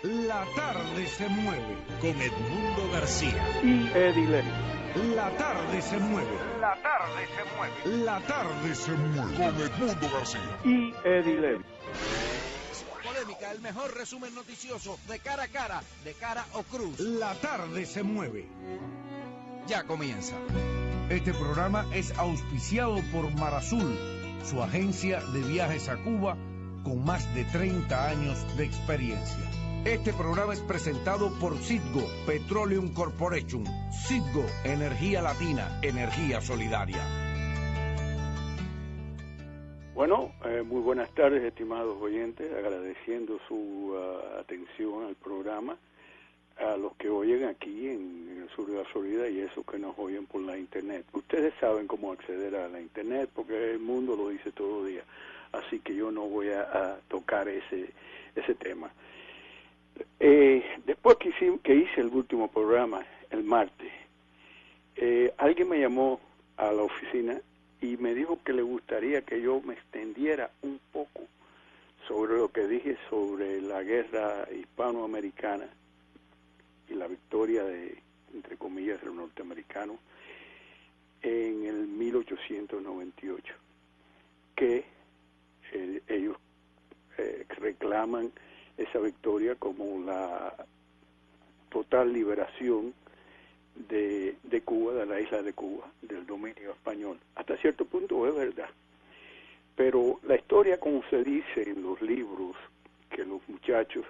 La tarde se mueve con Edmundo García y Eddie Levy. La tarde se mueve. La tarde se mueve. La tarde se mueve con Edmundo García y Eddie Levy. Polémica, el mejor resumen noticioso de cara o cruz. La tarde se mueve. Ya comienza. Este programa es auspiciado por Marazul, su agencia de viajes a Cuba con más de 30 años de experiencia. Este programa es presentado por Citgo Petroleum Corporation. Citgo, energía latina, energía solidaria. Bueno, muy buenas tardes, estimados oyentes, agradeciendo su atención al programa, a los que oyen aquí en el sur de la Florida y esos que nos oyen por la internet. Ustedes saben cómo acceder a la internet porque el mundo lo dice todo el día, así que yo no voy a tocar ese tema. Después que hice el último programa, el martes, alguien me llamó a la oficina y me dijo que le gustaría que yo me extendiera un poco sobre lo que dije sobre la guerra hispanoamericana y la victoria de, entre comillas, de los norteamericanos en el 1898, que ellos reclaman esa victoria como la total liberación de Cuba, de la isla de Cuba, del dominio español. Hasta cierto punto es verdad, pero la historia, como se dice en los libros que los muchachos,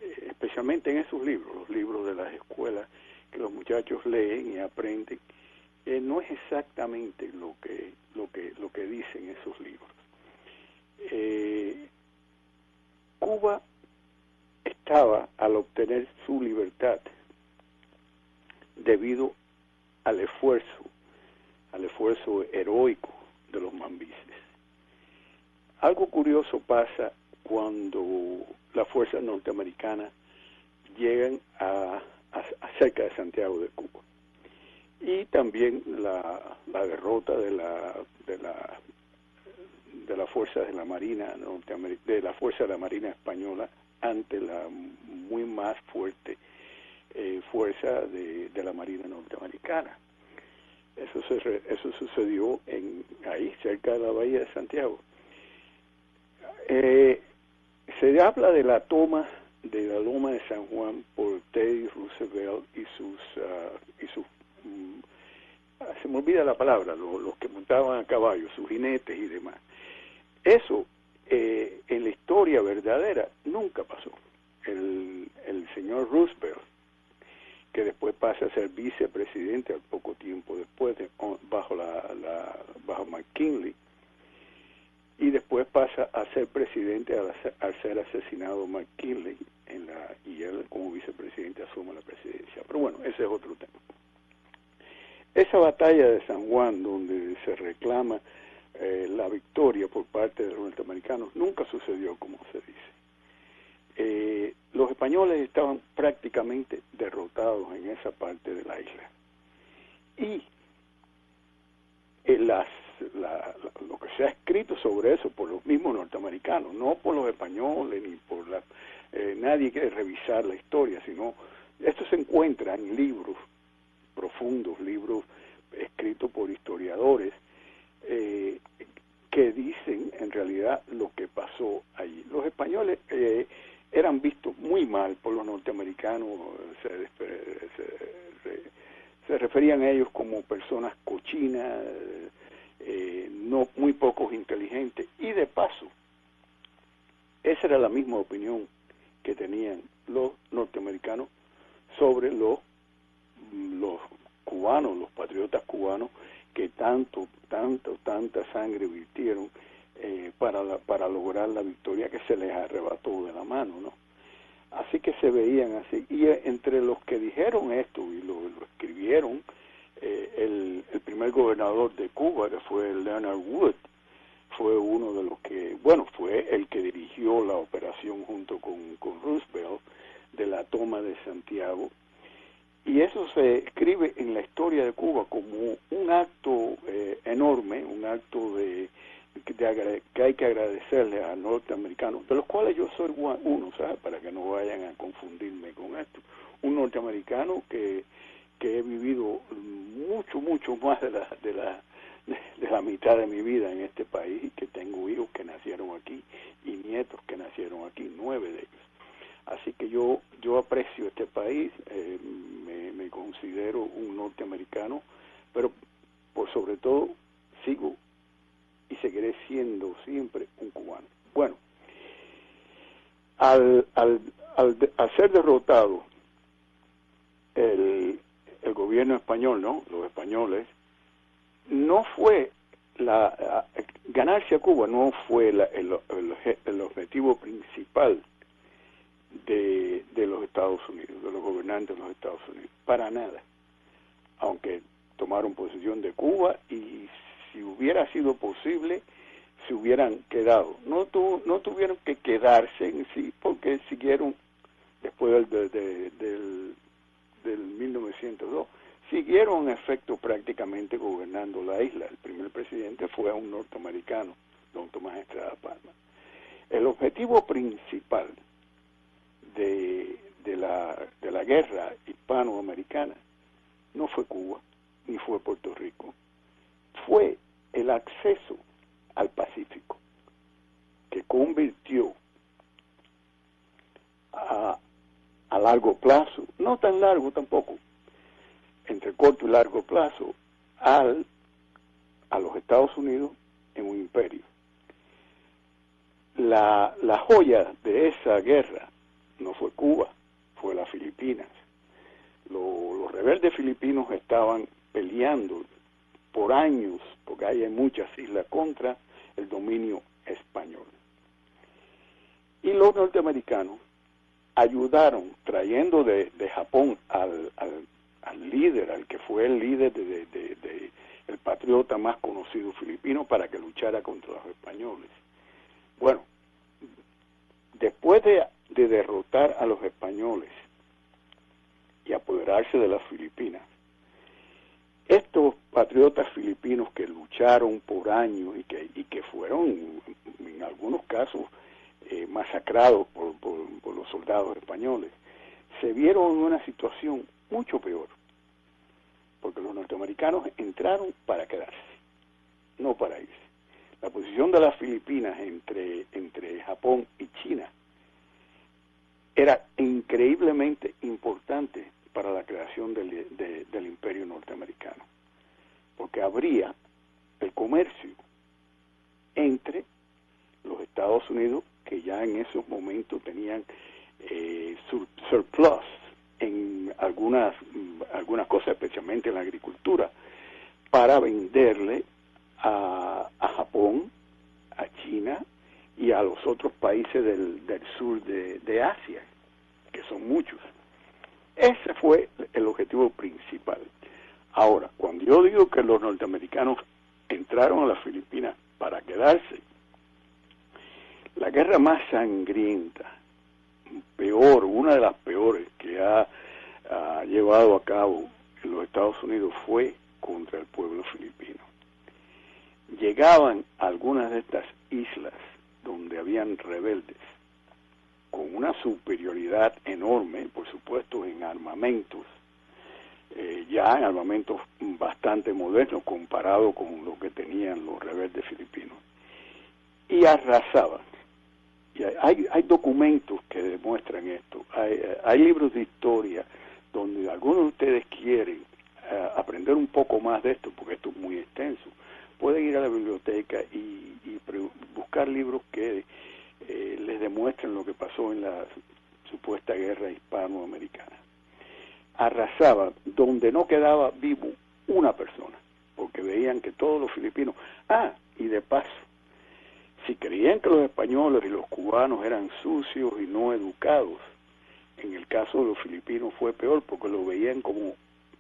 especialmente en esos libros, los libros de las escuelas que los muchachos leen y aprenden, no es exactamente lo que dicen esos libros. Cuba estaba, al obtener su libertad, debido al esfuerzo heroico de los mambises. Algo curioso pasa cuando las fuerzas norteamericanas llegan a cerca de Santiago de Cuba, y también la derrota de las fuerzas de la Marina de la fuerza de la Marina española ante la muy más fuerte fuerza de la Marina norteamericana. Eso sucedió ahí cerca de la bahía de Santiago. Se habla de la toma de la loma de San Juan por Teddy Roosevelt y sus se me olvida la palabra, los que montaban a caballo, sus jinetes y demás. Eso en la historia verdadera nunca pasó. El señor Roosevelt, que después pasa a ser vicepresidente al poco tiempo después bajo McKinley, y después pasa a ser presidente al ser asesinado McKinley y él como vicepresidente asume la presidencia. Pero bueno, ese es otro tema. Esa batalla de San Juan, donde se reclama la victoria por parte de los norteamericanos, nunca sucedió como se dice. Los españoles estaban prácticamente derrotados en esa parte de la isla. Y lo que se ha escrito sobre eso por los mismos norteamericanos, no por los españoles ni por nadie quiere revisar la historia, sino esto se encuentra en libros profundos, libros escritos por historiadores que dicen en realidad lo que pasó allí. Los españoles eran vistos muy mal por los norteamericanos, se referían a ellos como personas cochinas, no muy pocos inteligentes, y de paso, esa era la misma opinión que tenían los norteamericanos sobre los cubanos, los patriotas cubanos, que tanta sangre virtieron para lograr la victoria que se les arrebató de la mano, ¿no? Así que se veían así. Y entre los que dijeron esto y lo escribieron, el primer gobernador de Cuba, que fue Leonard Wood, fue uno de los que, fue el que dirigió la operación junto con Roosevelt de la toma de Santiago. Y eso se escribe en la historia de Cuba como un acto enorme, un acto de que hay que agradecerle a norteamericanos, de los cuales yo soy uno, ¿sabes? Para que no vayan a confundirme con esto. Un norteamericano que he vivido mucho más de la mitad de mi vida en este país, y que tengo hijos que nacieron aquí y nietos que nacieron aquí, 9 de ellos. Así que yo aprecio este país, me considero un norteamericano, pero por sobre todo sigo y seguiré siendo siempre un cubano. Bueno, al ser derrotado el gobierno español, ¿no? Los españoles, no fue ganarse a Cuba no fue el objetivo principal de los Estados Unidos, de los gobernantes de los Estados Unidos, para nada. Aunque tomaron posesión de Cuba, y si hubiera sido posible, se hubieran quedado. No tuvieron que quedarse en sí, porque siguieron, después del 1902, siguieron en efecto prácticamente gobernando la isla. El primer presidente fue un norteamericano, don Tomás Estrada Palma. El objetivo principal de la guerra hispanoamericana no fue Cuba, ni fue Puerto Rico, fue el acceso al Pacífico, que convirtió a largo plazo, no tan largo tampoco, entre corto y largo plazo, a los Estados Unidos en un imperio. La joya de esa guerra no fue Cuba, fue las Filipinas. Los rebeldes filipinos estaban peleando por años, porque hay muchas islas, contra el dominio español. Y los norteamericanos ayudaron, trayendo de Japón al líder, al que fue el líder el patriota más conocido filipino, para que luchara contra los españoles. Bueno, después de derrotar a los españoles y apoderarse de las Filipinas, estos patriotas filipinos que lucharon por años y que fueron en algunos casos masacrados por los soldados españoles, se vieron en una situación mucho peor, porque los norteamericanos entraron para quedarse, no para irse. La posición de las Filipinas entre Japón y China era increíblemente importante para la creación del imperio norteamericano, porque abría el comercio entre los Estados Unidos, que ya en esos momentos tenían surplus en algunas cosas, especialmente en la agricultura, para venderle a Japón, a China y a los otros países del sur de Asia, que son muchos. Ese fue el objetivo principal. Ahora, cuando yo digo que los norteamericanos entraron a las Filipinas para quedarse, la guerra más sangrienta, peor, una de las peores que ha llevado a cabo en los Estados Unidos, fue contra el pueblo filipino. Llegaban a algunas de estas islas donde habían rebeldes con una superioridad enorme, por supuesto, en armamentos, ya en armamentos bastante modernos comparado con lo que tenían los rebeldes filipinos, y arrasaban. Y hay documentos que demuestran esto, hay libros de historia donde algunos de ustedes quieren aprender un poco más de esto, porque esto es muy extenso. Pueden ir a la biblioteca y buscar libros que les demuestren lo que pasó en la supuesta guerra hispanoamericana. Arrasaban donde no quedaba vivo una persona, porque veían que todos los filipinos... y de paso, si creían que los españoles y los cubanos eran sucios y no educados, en el caso de los filipinos fue peor, porque lo veían como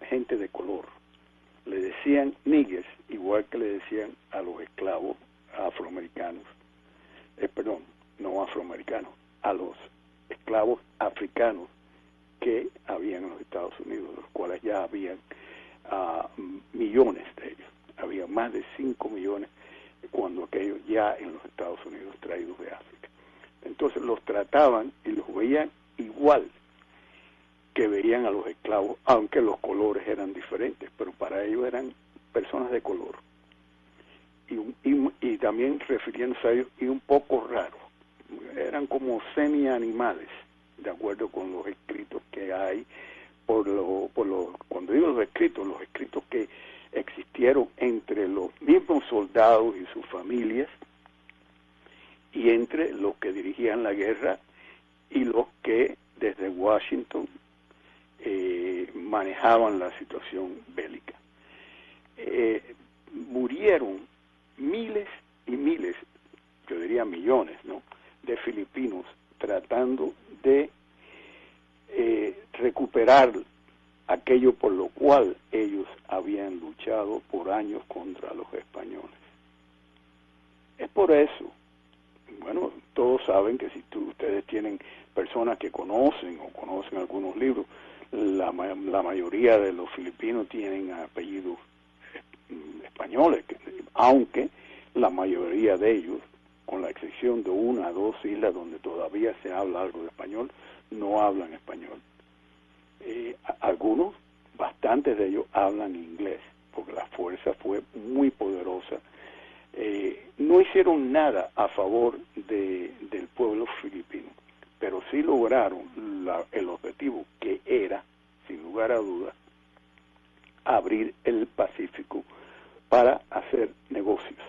gente de color. Le decían niggers, igual que le decían a los esclavos afroamericanos, no afroamericanos, a los esclavos africanos que habían en los Estados Unidos, los cuales ya habían millones de ellos, había más de 5 millones cuando aquellos ya en los Estados Unidos traídos de África. Entonces los trataban y los veían igual que veían a los esclavos, aunque los colores eran diferentes, pero para ellos eran personas de color. Y también refiriéndose a ellos, y un poco raros. Eran como semi-animales, de acuerdo con los escritos que hay, cuando digo los escritos que existieron entre los mismos soldados y sus familias, y entre los que dirigían la guerra y los que desde Washington manejaban la situación bélica. Murieron miles y miles, yo diría millones, ¿no?, de filipinos tratando de recuperar aquello por lo cual ellos habían luchado por años contra los españoles. Es por eso, bueno, todos saben que si ustedes tienen personas que conocen o conocen algunos libros, la mayoría de los filipinos tienen apellidos españoles, aunque la mayoría de ellos, con la excepción de una o dos islas donde todavía se habla algo de español, no hablan español. Algunos, bastantes de ellos, hablan inglés, porque la fuerza fue muy poderosa. No hicieron nada a favor del pueblo filipino, pero sí lograron el objetivo, que era, sin lugar a dudas, abrir el Pacífico para hacer negocios.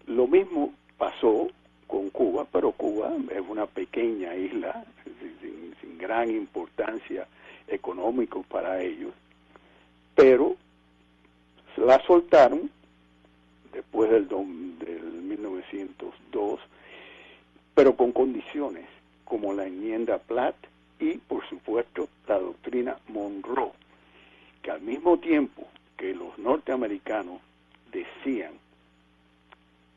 Lo mismo pasó con Cuba, pero Cuba es una pequeña isla sin gran importancia económica para ellos, pero la soltaron después del 1902, pero con condiciones como la enmienda Platt y, por supuesto, la doctrina Monroe, que al mismo tiempo que los norteamericanos decían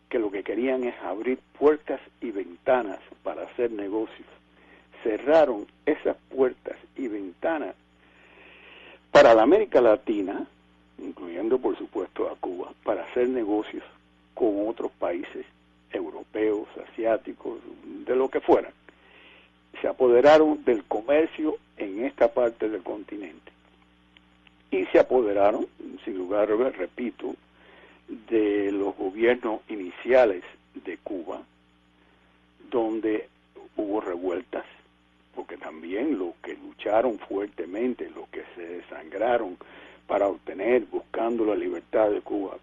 que lo que querían es abrir puertas y ventanas para hacer negocios, cerraron esas puertas y ventanas para la América Latina, incluyendo por supuesto a Cuba, para hacer negocios con otros países europeos, asiáticos, de lo que fueran. Se apoderaron del comercio en esta parte del continente y se apoderaron, sin lugar a dudas, repito, de los gobiernos iniciales de Cuba, donde hubo revueltas, porque también los que lucharon fuertemente, los que se desangraron para obtener, buscando la libertad de Cuba,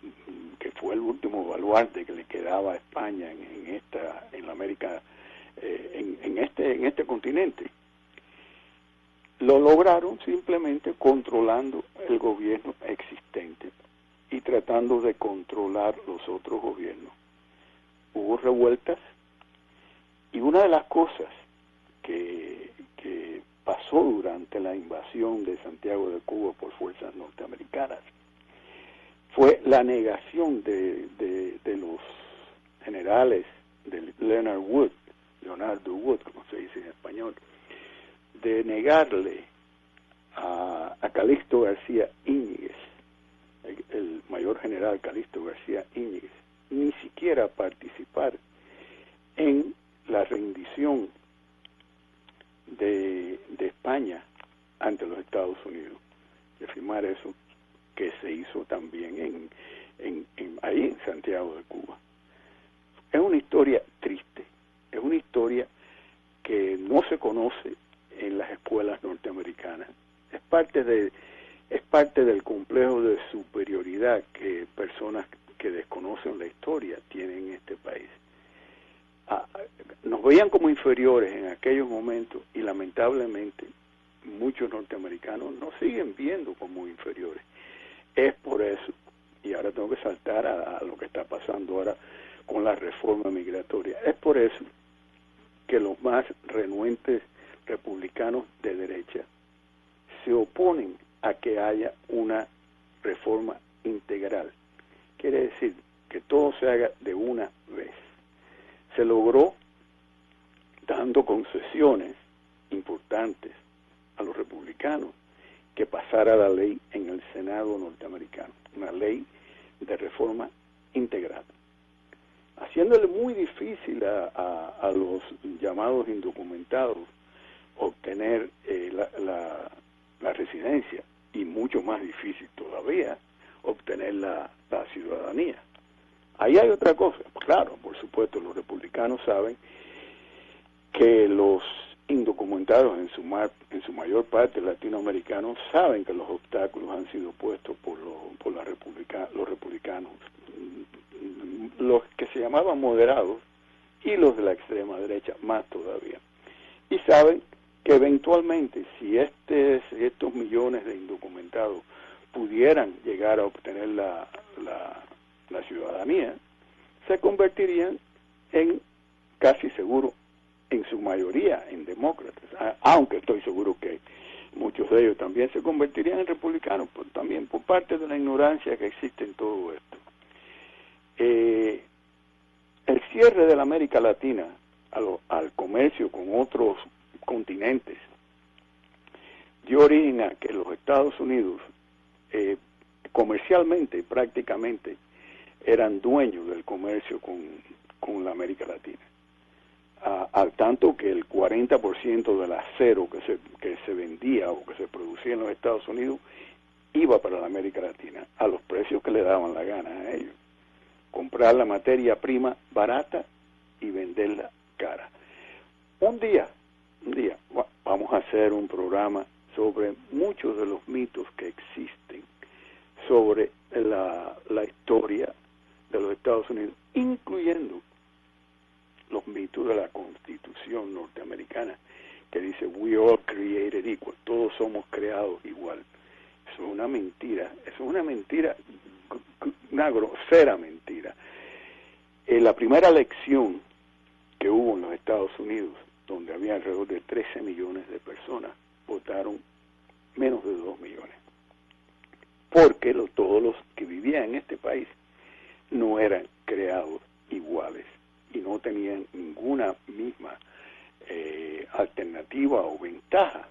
que fue el último baluarte que le quedaba a España en la América, en este continente, lo lograron simplemente controlando el gobierno existente y tratando de controlar los otros gobiernos. Hubo revueltas, y una de las cosas que pasó durante la invasión de Santiago de Cuba por fuerzas norteamericanas fue la negación de los generales de Leonardo Wood, como se dice en español, de negarle a Calixto García Íñiguez, el mayor general Calixto García Íñiguez, ni siquiera participar en la rendición de España ante los Estados Unidos, de firmar eso que se hizo también ahí en Santiago de Cuba. Es una historia triste, es una historia que no se conoce en las escuelas norteamericanas. Es parte del complejo de superioridad que personas que desconocen la historia tienen en este país. Nos veían como inferiores en aquellos momentos y lamentablemente muchos norteamericanos nos siguen viendo como inferiores. Es por eso, y ahora tengo que saltar a lo que está pasando ahora con la reforma migratoria, es por eso que los más renuentes republicanos de derecha se oponen a que haya una reforma integral. Quiere decir que todo se haga de una vez. Se logró dando concesiones importantes a los republicanos que pasara la ley en el Senado norteamericano, una ley de reforma integral. haciéndole muy difícil a los llamados indocumentados obtener la residencia, y mucho más difícil todavía obtener la ciudadanía. Ahí hay otra cosa. Claro, por supuesto, los republicanos saben que los indocumentados, en su mayor parte latinoamericanos, saben que los obstáculos han sido puestos por los republicanos, los que se llamaban moderados y los de la extrema derecha más todavía. Y saben que eventualmente, si estos millones de indocumentados pudieran llegar a obtener la ciudadanía, se convertirían en, casi seguro, en su mayoría en demócratas, aunque estoy seguro que muchos de ellos también se convertirían en republicanos, también por parte de la ignorancia que existe en todo esto. El cierre de la América Latina al comercio con otros continentes dio origen a que los Estados Unidos comercialmente prácticamente eran dueños del comercio con la América Latina, al tanto que el 40% del acero que se vendía o que se producía en los Estados Unidos iba para la América Latina a los precios que le daban la gana a ellos, comprar la materia prima barata y venderla cara. Un día vamos a hacer un programa sobre muchos de los mitos que existen sobre la historia de los Estados Unidos, incluyendo los mitos de la Constitución norteamericana, que dice we all created equal, todos somos creados igual. Eso es una mentira, una grosera mentira. La primera elección que hubo en los Estados Unidos, donde había alrededor de 13 millones de personas, votaron menos de 2 millones, porque todos los que vivían en este país no eran creados iguales y no tenían ninguna misma alternativa o ventaja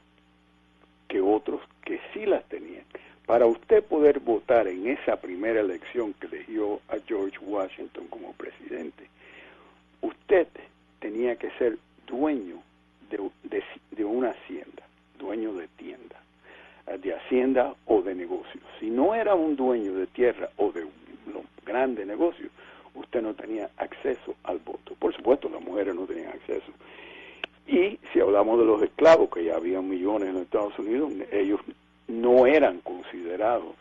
que otros que sí las tenían. Para usted poder votar en esa primera elección que eligió a George Washington como presidente, usted tenía que ser dueño de una hacienda, dueño de tienda, de hacienda o de negocio. Si no era un dueño de tierra o de un grande negocio, usted no tenía acceso al voto. Por supuesto, las mujeres no tenían acceso. Y si hablamos de los esclavos, que ya había millones en los Estados Unidos, ellos no eran considerados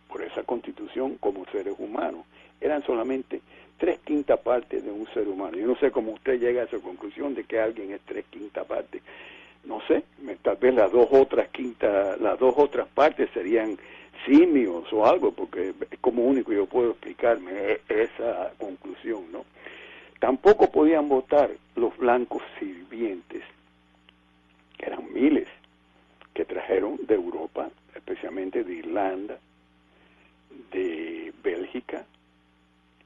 por esa constitución como seres humanos. Eran solamente 3/5 partes de un ser humano. Yo no sé cómo usted llega a esa conclusión de que alguien es 3/5 partes. No sé, tal vez las dos otras partes serían simios o algo, porque es como único yo puedo explicarme esa conclusión, ¿no? Tampoco podían votar los blancos sirvientes, que eran miles, que trajeron de Europa, especialmente de Irlanda, de Bélgica,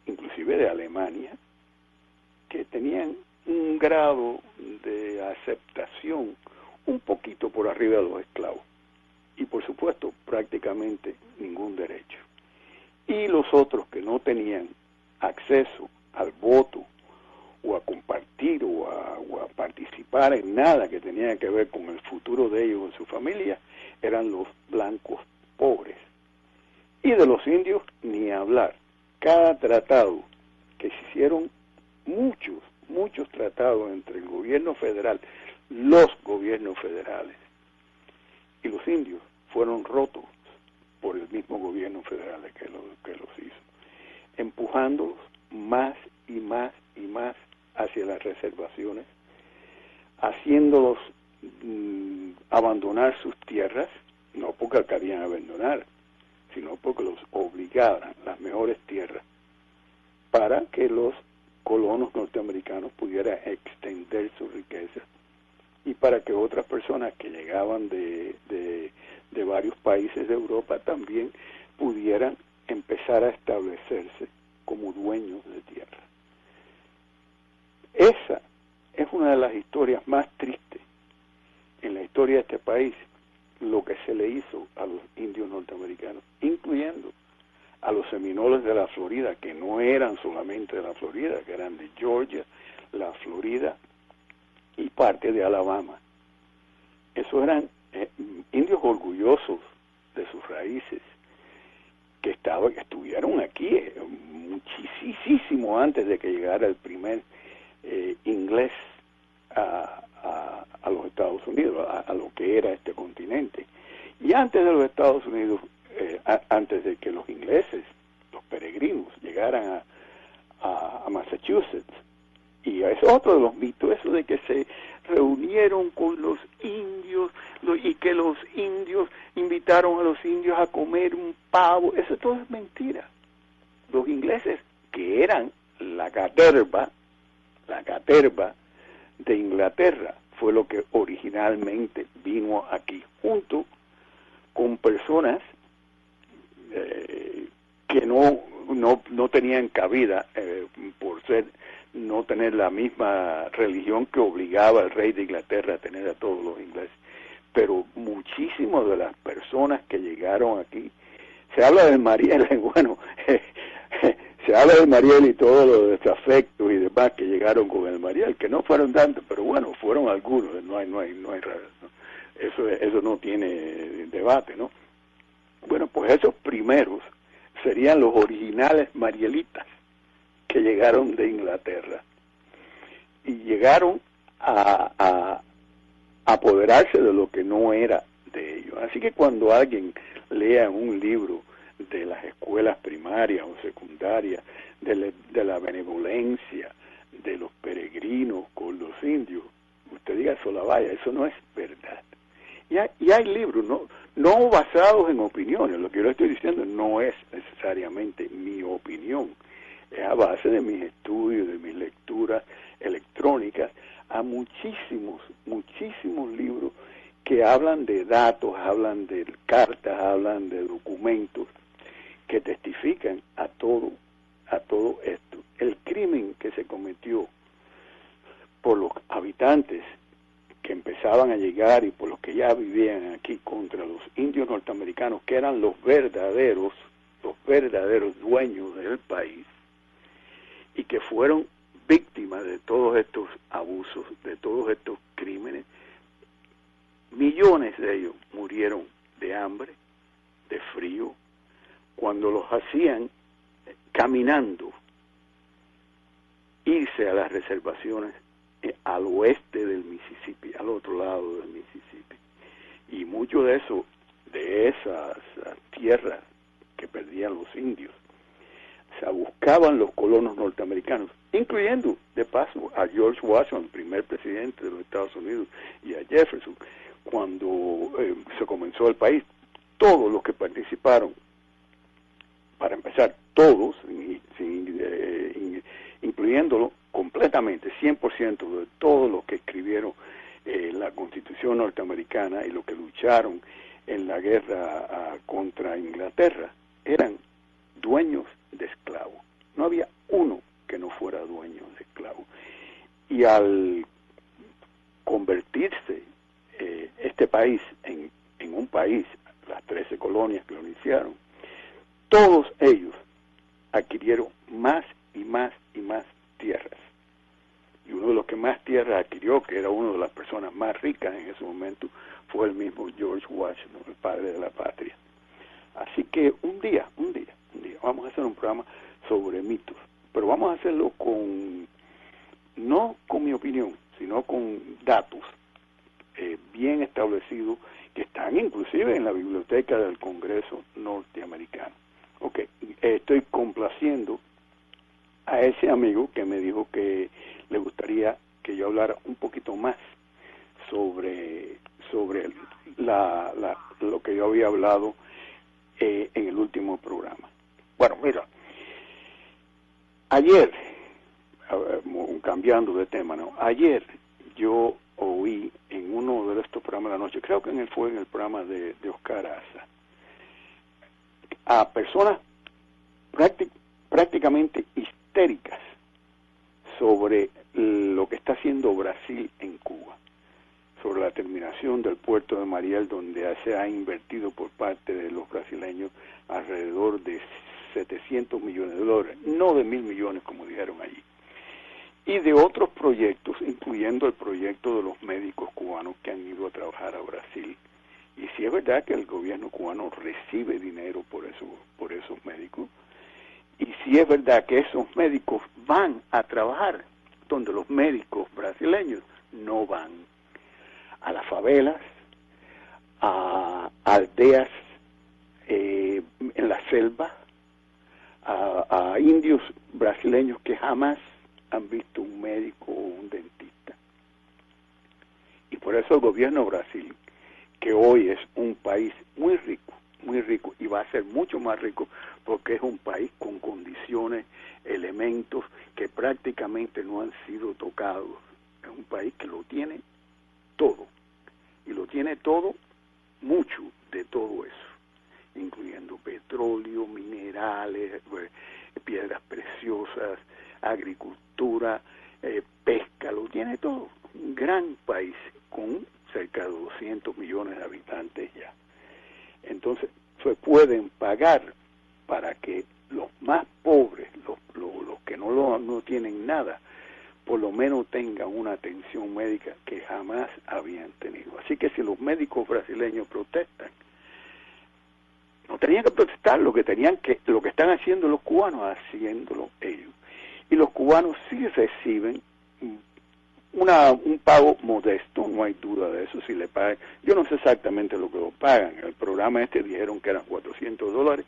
inclusive de Alemania, que tenían un grado de aceptación un poquito por arriba de los esclavos, y por supuesto prácticamente ningún derecho. Y los otros que no tenían acceso al voto o a compartir o a participar en nada que tenía que ver con el futuro de ellos o de su familia, eran los blancos pobres. Y de los indios ni hablar. Cada tratado que se hicieron, muchos tratados entre el gobierno federal, los gobiernos federales y los indios, fueron rotos por el mismo gobierno federal que los hizo, empujándolos más y más y más hacia las reservaciones, haciéndolos abandonar sus tierras, no porque querían abandonar, sino porque los obligaban, las mejores tierras, para que los colonos norteamericanos pudieran extender su riqueza y para que otras personas que llegaban de varios países de Europa también pudieran empezar a establecerse como dueños de tierra. Esa es una de las historias más tristes en la historia de este país, lo que se le hizo a los indios norteamericanos, incluyendo a los seminoles de la Florida, que no eran solamente de la Florida, que eran de Georgia, la Florida y parte de Alabama. Esos eran indios orgullosos de sus raíces, que estuvieron aquí muchísimo antes de que llegara el primer inglés a los Estados Unidos, a lo que era este continente. Y antes de los Estados Unidos, antes de que los ingleses, los peregrinos, llegaran a Massachusetts. Y es otro de los mitos, eso de que se reunieron con los indios y que los indios invitaron a los indios a comer un pavo. Eso todo es mentira. Los ingleses, que eran la caterva de Inglaterra, fue lo que originalmente vino aquí, junto con personas que no tenían cabida por no tener la misma religión que obligaba al rey de Inglaterra a tener a todos los ingleses. Pero muchísimas de las personas que llegaron aquí, se habla del Mariel, bueno, se habla del Mariel y todos los desafectos y demás que llegaron con el Mariel, que no fueron tantos, pero bueno, fueron algunos, no hay eso no tiene debate, ¿no? Bueno, pues esos primeros serían los originales marielitas que llegaron de Inglaterra y llegaron a apoderarse de lo que no era de ellos. Así que cuando alguien lea un libro de las escuelas primarias o secundarias, de la benevolencia de los peregrinos con los indios, usted diga, vaya, eso no es verdad. Y hay libros no basados en opiniones. Lo que yo le estoy diciendo no es necesariamente mi opinión, es a base de mis estudios, de mis lecturas electrónicas, a muchísimos libros que hablan de datos, hablan de cartas, hablan de documentos que testifican a todo esto. El crimen que se cometió por los habitantes que empezaban a llegar y por los que ya vivían aquí contra los indios norteamericanos, que eran los verdaderos dueños del país, y que fueron víctimas de todos estos abusos, de todos estos crímenes. Millones de ellos murieron de hambre, de frío, cuando los hacían caminando, irse a las reservaciones al oeste del Mississippi, al otro lado del Mississippi. Y mucho de esas tierras que perdían los indios, se buscaban los colonos norteamericanos, incluyendo, de paso, a George Washington, el primer presidente de los Estados Unidos, y a Jefferson, cuando se comenzó el país. Todos los que participaron, para empezar, todos, incluyéndolo completamente, 100% de todos los que escribieron la Constitución norteamericana y los que lucharon en la guerra contra Inglaterra, eran dueños de esclavos. No había uno que no fuera dueño de esclavos. Y al convertirse este país en un país, las 13 colonias que lo iniciaron, todos ellos adquirieron más y más y más tierras. Y uno de los que más tierras adquirió, que era una de las personas más ricas en ese momento, fue el mismo George Washington, el padre de la patria. Así que un día, vamos a hacer un programa sobre mitos, pero vamos a hacerlo no con mi opinión, sino con datos bien establecidos, que están inclusive en la biblioteca del Congreso norteamericano. Ok, estoy complaciendo a ese amigo que me dijo que le gustaría que yo hablara un poquito más sobre lo que yo había hablado en el último programa. Bueno, mira, ayer, cambiando de tema, ¿no? Ayer yo oí en uno de estos programas de la noche, creo que fue en el programa de Oscar Aza, a personas prácticamente histéricas sobre lo que está haciendo Brasil en Cuba, sobre la terminación del puerto de Mariel, donde se ha invertido por parte de los brasileños alrededor de 700 millones de dólares, no de 1.000 millones como dijeron allí. Y de otros proyectos, incluyendo el proyecto de los médicos cubanos que han ido a trabajar a Brasil. Y si es verdad que el gobierno cubano recibe dinero por esos médicos, y si es verdad que esos médicos van a trabajar donde los médicos brasileños no van, a las favelas, a aldeas en la selva, a indios brasileños que jamás han visto un médico o un dentista. Y por eso el gobierno de Brasil, que hoy es un país muy rico, y va a ser mucho más rico porque es un país con condiciones, elementos que prácticamente no han sido tocados. Es un país que lo tiene todo, y lo tiene todo, mucho de todo eso, incluyendo petróleo, minerales, piedras preciosas, agricultura, pesca, lo tiene todo. Un gran país con cerca de 200 millones de habitantes ya. Entonces, se pueden pagar para que los más pobres, los que no tienen nada, por lo menos tengan una atención médica que jamás habían tenido. Así que si los médicos brasileños protestan, no tenían que protestar, lo que están haciendo los cubanos, haciéndolo ellos. Y los cubanos sí reciben un pago modesto, no hay duda de eso, si le pagan. Yo no sé exactamente lo que lo pagan. El programa dijeron que eran $400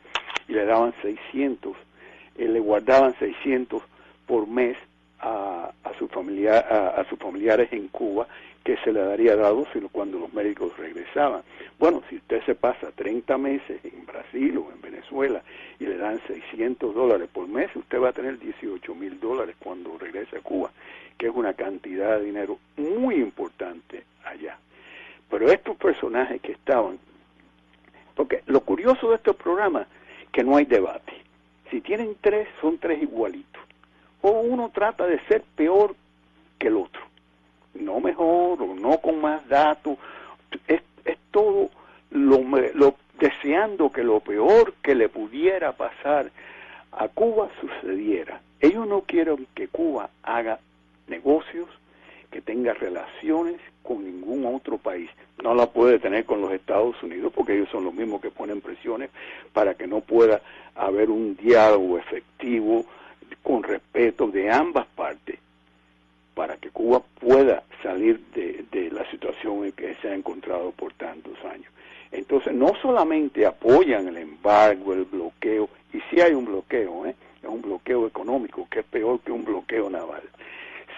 y le daban 600, le guardaban 600 por mes a sus familiares en Cuba, que se le daría dado cuando los médicos regresaban. Bueno, si usted se pasa 30 meses en Brasil o en Venezuela y le dan $600 por mes, usted va a tener $18,000 cuando regrese a Cuba, que es una cantidad de dinero muy importante allá. Pero estos personajes que estaban, porque lo curioso de estos programas, que no hay debate. Si tienen tres, son tres igualitos. O uno trata de ser peor que el otro. No mejor, o no con más datos. Es todo lo deseando que lo peor que le pudiera pasar a Cuba sucediera. Ellos no quieren que Cuba haga negocios, que tenga relaciones con ningún otro país. No la puede tener con los Estados Unidos porque ellos son los mismos que ponen presiones para que no pueda haber un diálogo efectivo con respeto de ambas partes, para que Cuba pueda salir de la situación en que se ha encontrado por tantos años. Entonces, no solamente apoyan el embargo, el bloqueo, y sí hay un bloqueo, es un bloqueo económico, que es peor que un bloqueo naval.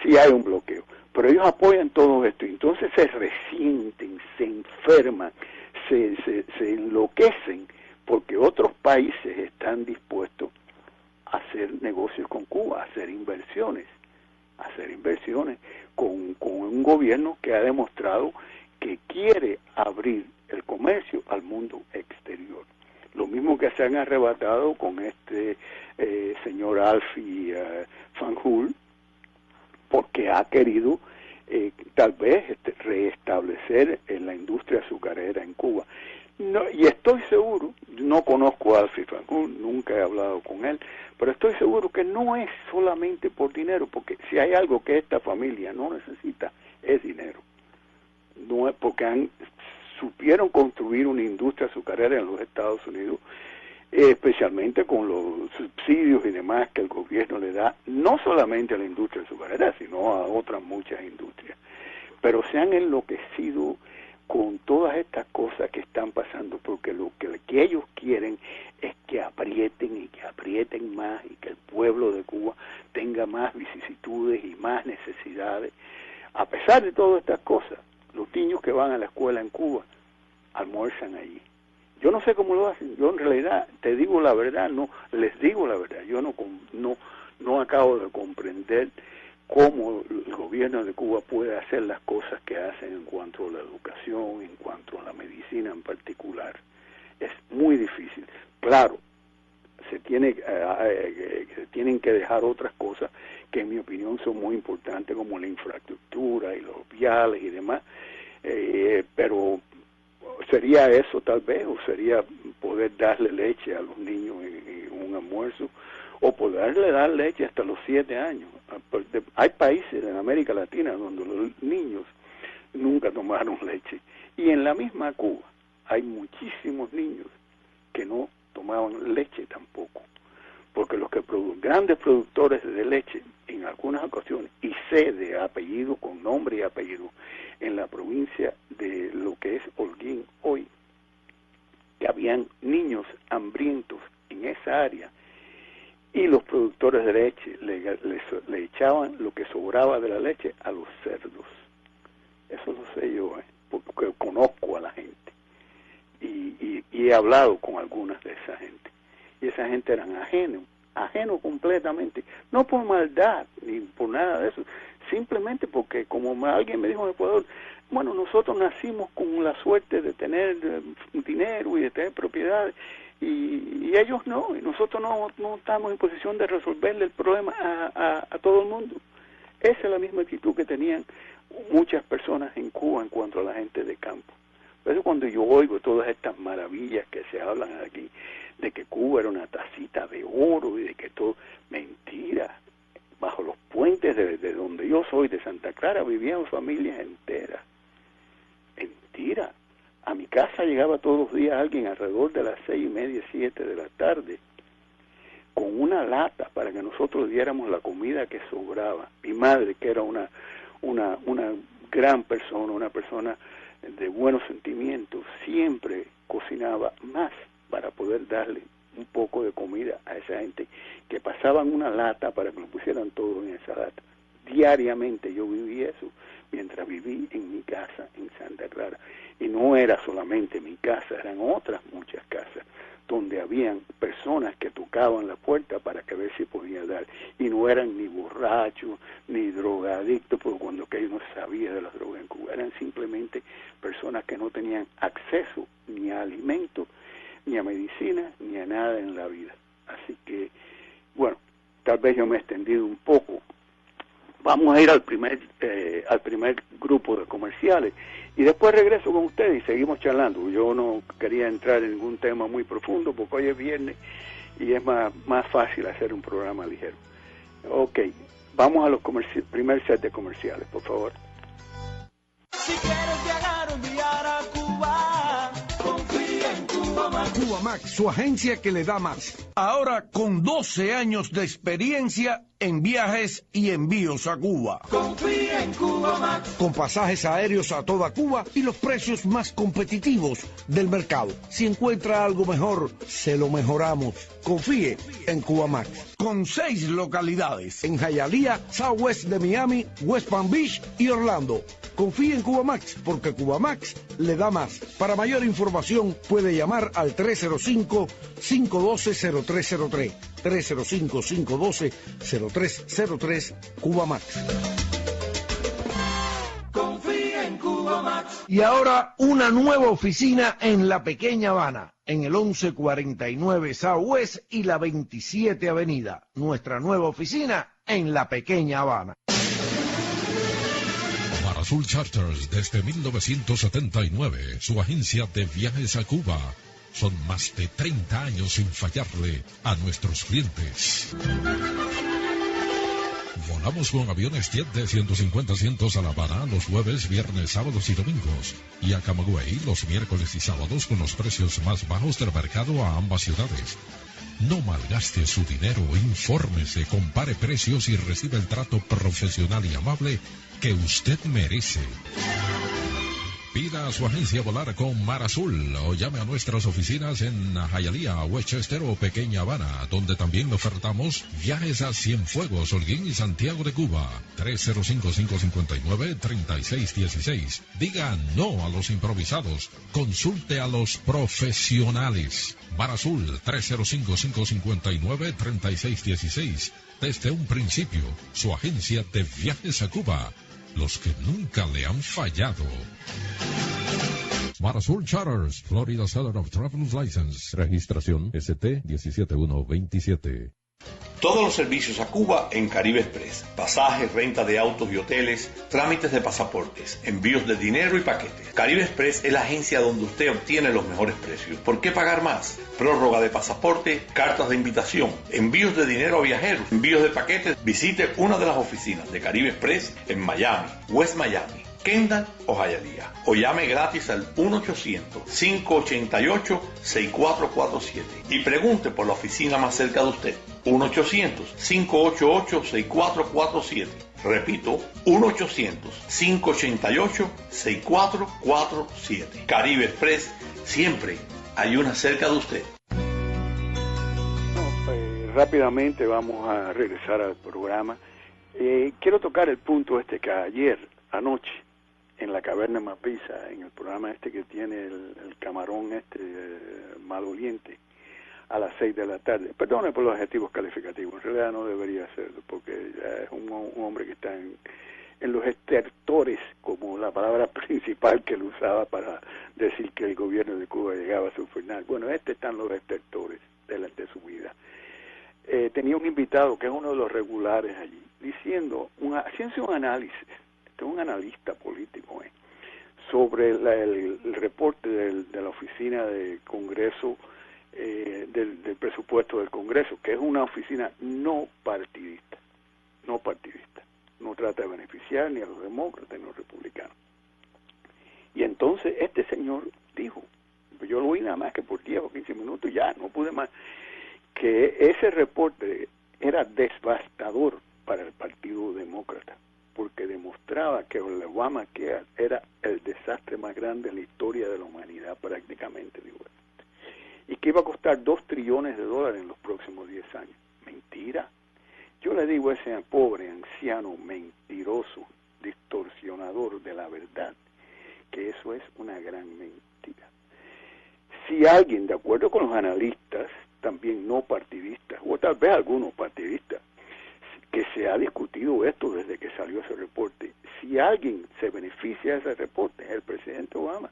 Sí hay un bloqueo, pero ellos apoyan todo esto, entonces se resienten, se enferman, se enloquecen, porque otros países están dispuestos a hacer negocios con Cuba, a hacer inversiones con un gobierno que ha demostrado que quiere abrir el comercio al mundo exterior. Lo mismo que se han arrebatado con este señor Alfie Van Hool, porque ha querido tal vez reestablecer en la industria azucarera en Cuba. No, y estoy seguro, no conozco a Alfie Van Hool, nunca he hablado con él, pero estoy seguro que no es solamente por dinero, porque si hay algo que esta familia no necesita, es dinero. No es porque supieron construir una industria azucarera en los Estados Unidos, especialmente con los subsidios y demás que el gobierno le da, no solamente a la industria azucarera, sino a otras muchas industrias. Pero se han enloquecido con todas estas cosas que están pasando, porque lo que ellos quieren es que aprieten y que aprieten más, y que el pueblo de Cuba tenga más vicisitudes y más necesidades. A pesar de todas estas cosas, los niños que van a la escuela en Cuba almuerzan allí. Yo no sé cómo lo hacen, yo en realidad te digo la verdad, no les digo la verdad, yo no acabo de comprender cómo el gobierno de Cuba puede hacer las cosas que hacen en cuanto a la educación, en cuanto a la medicina en particular. Es muy difícil. Claro, se tienen que dejar otras cosas que en mi opinión son muy importantes, como la infraestructura y los viales y demás, pero sería eso tal vez, o sería poder darle leche a los niños en un un almuerzo, o poderle dar leche hasta los 7 años. Hay países en América Latina donde los niños nunca tomaron leche. Y en la misma Cuba hay muchísimos niños que no tomaban leche tampoco. Porque los que grandes productores de leche, en algunas ocasiones, y sé de apellido, con nombre y apellido, en la provincia de lo que es Holguín hoy, que habían niños hambrientos en esa área, y los productores de leche le echaban lo que sobraba de la leche a los cerdos. Eso lo sé yo, porque conozco a la gente y he hablado con algunas de esa gente, y esa gente eran ajenos completamente, no por maldad ni por nada de eso, simplemente porque, como alguien me dijo en Ecuador, bueno, nosotros nacimos con la suerte de tener dinero y de tener propiedades, y ellos no, y nosotros no estamos en posición de resolverle el problema a todo el mundo. Esa es la misma actitud que tenían muchas personas en Cuba en cuanto a la gente de campo. Por eso cuando yo oigo todas estas maravillas que se hablan aquí, de que Cuba era una tacita de oro y de que todo, mentira. Bajo los puentes de donde yo soy, de Santa Clara, vivían familias enteras. Mentira. A mi casa llegaba todos los días alguien alrededor de las 6:30, 7 de la tarde, con una lata para que nosotros diéramos la comida que sobraba. Mi madre, que era una gran persona, una persona de buenos sentimientos, siempre cocinaba más para poder darle un poco de comida a esa gente, que pasaban una lata para que lo pusieran todo en esa lata. Diariamente yo viví eso, mientras viví en mi casa en Santa Clara. Y no era solamente mi casa, eran otras muchas casas, donde habían personas que tocaban la puerta para que ver si podía dar. Y no eran ni borrachos, ni drogadictos, porque cuando que yo no sabía de las drogas en Cuba, eran simplemente personas que no tenían acceso ni a alimentos, ni a medicina, ni a nada en la vida. Así que, bueno, tal vez yo me he extendido un poco. Vamos a ir al primer grupo de comerciales y después regreso con ustedes y seguimos charlando. Yo no quería entrar en ningún tema muy profundo porque hoy es viernes y es más fácil hacer un programa ligero. Ok, vamos a los primer set de comerciales, por favor. Si quieres viajar o enviar a Cuba, confía en Cubamax. Cubamax, su agencia que le da más. Ahora con 12 años de experiencia en viajes y envíos a Cuba. Confía en Cubamax. Con pasajes aéreos a toda Cuba y los precios más competitivos del mercado. Si encuentra algo mejor, se lo mejoramos. Confíe en Cubamax. Con 6 localidades en Hialeah, Southwest de Miami, West Palm Beach y Orlando. Confíe en Cubamax porque Cubamax le da más. Para mayor información puede llamar al 305-512-0303. 305-512-0303 Cubamax. Confía en Cubamax. Y ahora una nueva oficina en La Pequeña Habana, en el 1149 Southwest y la 27 Avenida. Nuestra nueva oficina en La Pequeña Habana. Marazul Charters desde 1979, su agencia de viajes a Cuba. Son más de 30 años sin fallarle a nuestros clientes. Volamos con aviones jet de 150 asientos a La Habana los jueves, viernes, sábados y domingos. Y a Camagüey los miércoles y sábados con los precios más bajos del mercado a ambas ciudades. No malgaste su dinero, infórmese, compare precios y reciba el trato profesional y amable que usted merece. Pida a su agencia volar con Mar Azul o llame a nuestras oficinas en Hialeah, Westchester o Pequeña Habana, donde también ofertamos viajes a Cienfuegos, Holguín y Santiago de Cuba. 305-559-3616. Diga no a los improvisados. Consulte a los profesionales. Mar Azul, 305-559-3616. Desde un principio, su agencia de viajes a Cuba. Los que nunca le han fallado. Mar Azul Charters, Florida Seller of Travelers License. Registración ST 17127. Todos los servicios a Cuba en Caribe Express. Pasajes, renta de autos y hoteles, trámites de pasaportes, envíos de dinero y paquetes. Caribe Express es la agencia donde usted obtiene los mejores precios. ¿Por qué pagar más? Prórroga de pasaporte, cartas de invitación, envíos de dinero a viajeros, envíos de paquetes. Visite una de las oficinas de Caribe Express en Miami, West Miami, Kendall o Hialeah. O llame gratis al 1-800-588-6447 y pregunte por la oficina más cerca de usted. 1-800-588-6447. Repito, 1-800-588-6447. Caribe Express, siempre hay una cerca de usted. Rápidamente vamos a regresar al programa. Quiero tocar el punto que ayer, anoche, en la Caverna Mapisa, en el programa que tiene el camarón maloliente, a las 6 de la tarde. Perdone por los adjetivos calificativos, en realidad no debería hacerlo, porque ya es un hombre que está en los estertores, como la palabra principal que él usaba para decir que el gobierno de Cuba llegaba a su final. Bueno, está en los estertores de su vida. Tenía un invitado que es uno de los regulares allí, haciendo un análisis, un analista político, sobre el reporte de la oficina de Congreso, del presupuesto del Congreso, que es una oficina no partidista, no trata de beneficiar ni a los demócratas ni a los republicanos. Y entonces este señor dijo, yo lo oí nada más que por 10 o 15 minutos, ya no pude más, que ese reporte era devastador para el Partido Demócrata, porque demostraba que el Obamacare era el desastre más grande en la historia de la humanidad, prácticamente, y que iba a costar $2 trillones en los próximos 10 años. Mentira. Yo le digo a ese pobre anciano mentiroso, distorsionador de la verdad, que eso es una gran mentira. Si alguien, de acuerdo con los analistas, también no partidistas, o tal vez algunos partidistas, que se ha discutido esto desde que salió ese reporte, si alguien se beneficia de ese reporte, es el presidente Obama.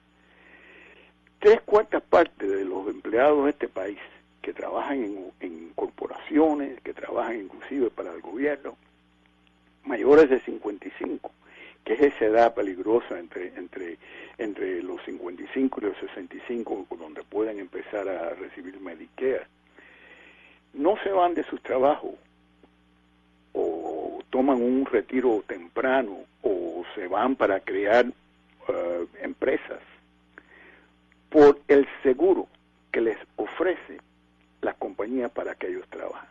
3/4 partes de los empleados de este país que trabajan en corporaciones, que trabajan inclusive para el gobierno, mayores de 55, que es esa edad peligrosa entre los 55 y los 65, donde pueden empezar a recibir Medicare, no se van de sus trabajos o toman un retiro temprano o se van para crear empresas por el seguro que les ofrece la compañía para que ellos trabajen.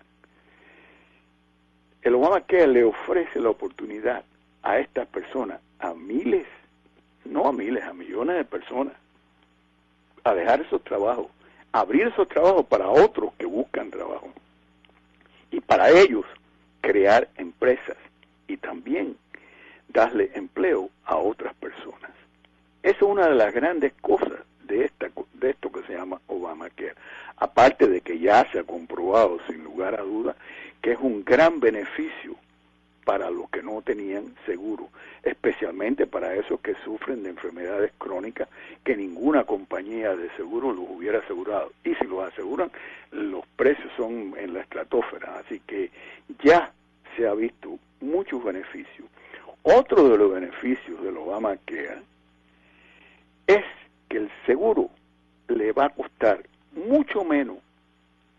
El Obamacare le ofrece la oportunidad a estas personas, a millones de personas, a dejar esos trabajos, abrir esos trabajos para otros que buscan trabajo, y para ellos crear empresas y también darle empleo a otras personas. Esa es una de las grandes cosas de esto que se llama Obamacare, aparte de que ya se ha comprobado sin lugar a duda que es un gran beneficio para los que no tenían seguro, especialmente para esos que sufren de enfermedades crónicas que ninguna compañía de seguro los hubiera asegurado, y si los aseguran los precios son en la estratosfera, así que ya se ha visto muchos beneficios. Otro de los beneficios del Obamacare es que el seguro le va a costar mucho menos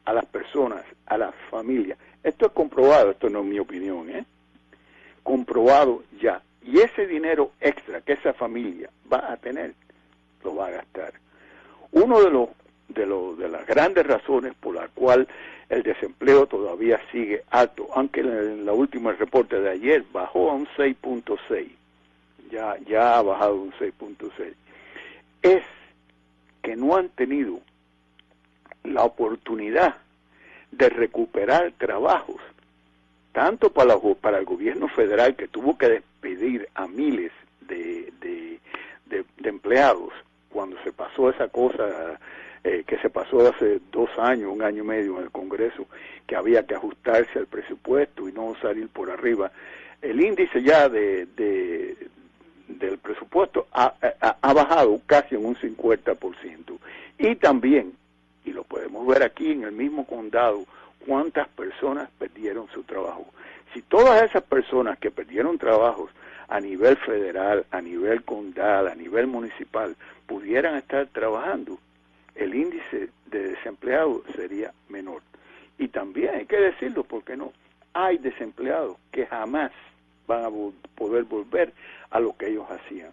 a las personas, a las familias. Esto es comprobado, esto no es mi opinión, comprobado ya. Y ese dinero extra que esa familia va a tener, lo va a gastar. Uno de las grandes razones por la cual el desempleo todavía sigue alto, aunque en la última reporte de ayer bajó a un 6.6, ya ha bajado un 6.6, es que no han tenido la oportunidad de recuperar trabajos, tanto para el gobierno federal, que tuvo que despedir a miles de empleados cuando se pasó esa cosa que se pasó hace 2 años, 1 año y medio en el Congreso, que había que ajustarse al presupuesto y no salir por arriba. El índice ya del presupuesto ha bajado casi en un 50%. Y también, y lo podemos ver aquí en el mismo condado, cuántas personas perdieron su trabajo. Si todas esas personas que perdieron trabajos a nivel federal, a nivel condal, a nivel municipal, pudieran estar trabajando, el índice de desempleados sería menor. Y también hay que decirlo, porque no, hay desempleados que jamás van a poder volver a lo que ellos hacían,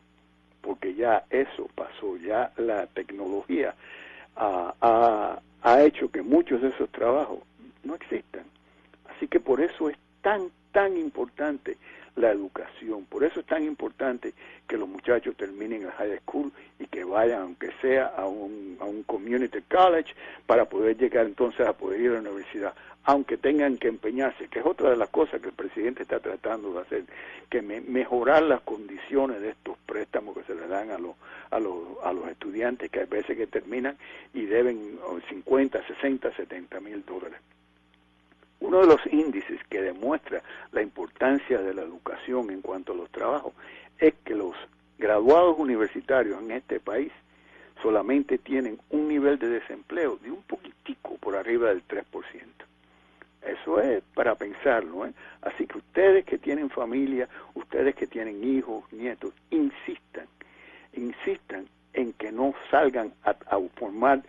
porque ya eso pasó, ya la tecnología ha hecho que muchos de esos trabajos no existan. Así que por eso es tan importante la educación, por eso es tan importante que los muchachos terminen el high school y que vayan, aunque sea a un community college, para poder llegar entonces a poder ir a la universidad, aunque tengan que empeñarse, que es otra de las cosas que el presidente está tratando de hacer, que mejorar las condiciones de estos préstamos que se le dan a los estudiantes, que hay veces que terminan y deben 50, 60, 70 mil dólares. Uno de los índices que demuestra la importancia de la educación en cuanto a los trabajos es que los graduados universitarios en este país solamente tienen un nivel de desempleo de un poquitico por arriba del 3%. Eso es para pensarlo, ¿eh? Así que ustedes que tienen familia, ustedes que tienen hijos, nietos, insistan en que no salgan a formar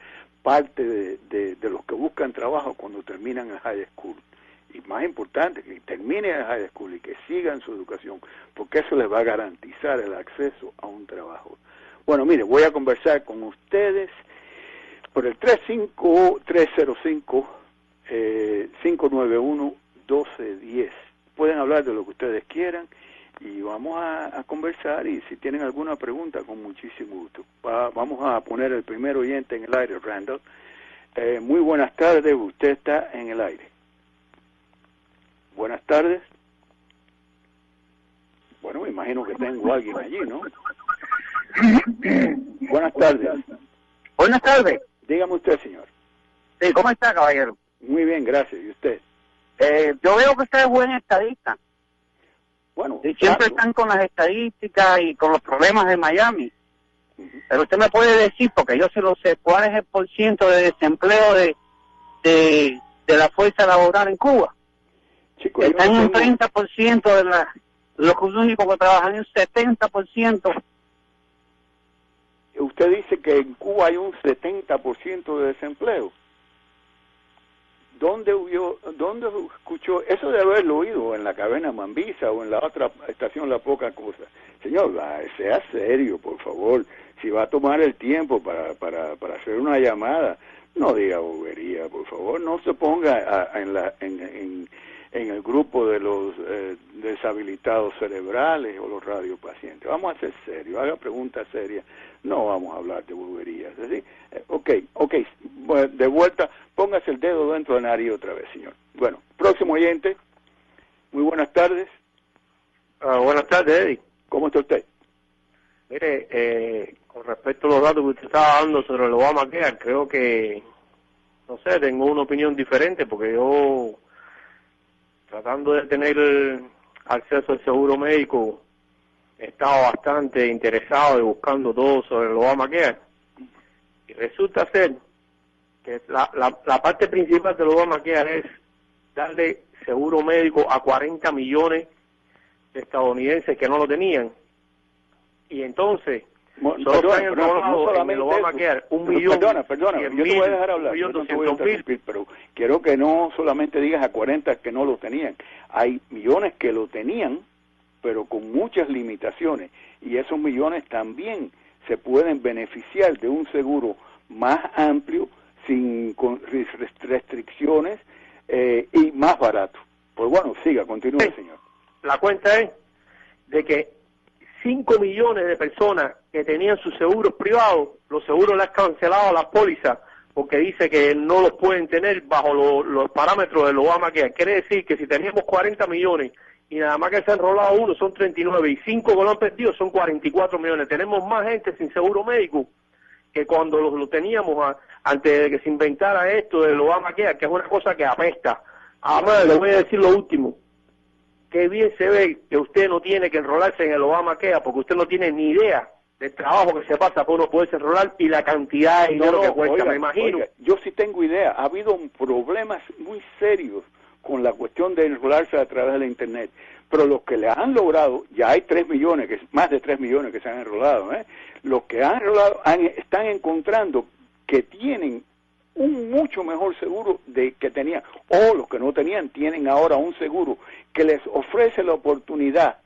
parte de los que buscan trabajo cuando terminan el high school. Y más importante, que terminen el high school y que sigan su educación, porque eso les va a garantizar el acceso a un trabajo. Bueno, mire, voy a conversar con ustedes por el 591-1210. Pueden hablar de lo que ustedes quieran y vamos a conversar, y si tienen alguna pregunta, con muchísimo gusto. Vamos a poner el primer oyente en el aire, Randall. Muy buenas tardes, usted está en el aire. Buenas tardes. Bueno, me imagino que tengo a alguien allí, ¿no? Buenas tardes. Buenas tardes. Dígame usted, señor. Sí, ¿cómo está, caballero? Muy bien, gracias. ¿Y usted? Yo veo que usted es buen estadista. Bueno, y siempre están con las estadísticas y con los problemas de Miami. Pero usted me puede decir, porque yo se lo sé, ¿cuál es el % de desempleo de la fuerza laboral en Cuba? Chico, está en un 30% de los únicos que trabajan, en un 70%. Usted dice que en Cuba hay un 70% de desempleo. ¿Dónde escuchó? Eso de haberlo oído en la Caverna Mambisa o en la otra estación La Poca Cosa. Señor, sea serio, por favor. Si va a tomar el tiempo para hacer una llamada, no diga bobería, por favor. No se ponga en el grupo de los deshabilitados cerebrales o los radiopacientes. Vamos a ser serios, haga preguntas serias. No vamos a hablar de boberías. ¿Sí? Ok. Bueno, de vuelta, póngase el dedo dentro de la nariz otra vez, señor. Bueno, próximo oyente. Muy buenas tardes. Buenas tardes, Eddie. ¿Cómo está usted? Mire, con respecto a los datos que usted estaba dando sobre el Obamacare, creo que, no sé, tengo una opinión diferente, porque yo, tratando de tener acceso al seguro médico, he estado bastante interesado y buscando todo sobre el Obamacare. Y resulta ser que la parte principal del Obamacare es darle seguro médico a 40 millones de estadounidenses que no lo tenían. Y entonces, no solamente Obamacare, 1 millón. Perdona, yo te voy a dejar hablar. Yo no te voy a interrumpir, pero quiero que no solamente digas a 40 que no lo tenían. Hay millones que lo tenían, pero con muchas limitaciones. Y esos millones también se pueden beneficiar de un seguro más amplio, sin restricciones y más barato. Pues bueno, continúe, sí, señor. La cuenta es de que 5 millones de personas que tenían sus seguros privados, los seguros les han cancelado las pólizas porque dice que no los pueden tener bajo los parámetros del Obamacare. Quiere decir que si teníamos 40 millones y nada más que se ha enrolado uno son 39 y 5 que lo han perdido son 44 millones. Tenemos más gente sin seguro médico que cuando lo teníamos antes de que se inventara esto del Obamacare, que es una cosa que apesta. Además, le voy a decir lo último. Qué bien se ve que usted no tiene que enrolarse en el Obamacare porque usted no tiene ni idea trabajo que se pasa por uno poderse enrolar y la cantidad de dinero que cuesta, oiga, me imagino. Oiga, yo sí tengo idea. Ha habido problemas muy serios con la cuestión de enrolarse a través de la Internet. Pero los que le han logrado, ya hay 3 millones, más de 3 millones que se han enrolado, los que han enrolado están encontrando que tienen un mucho mejor seguro de que tenían, o los que no tenían tienen ahora un seguro que les ofrece la oportunidad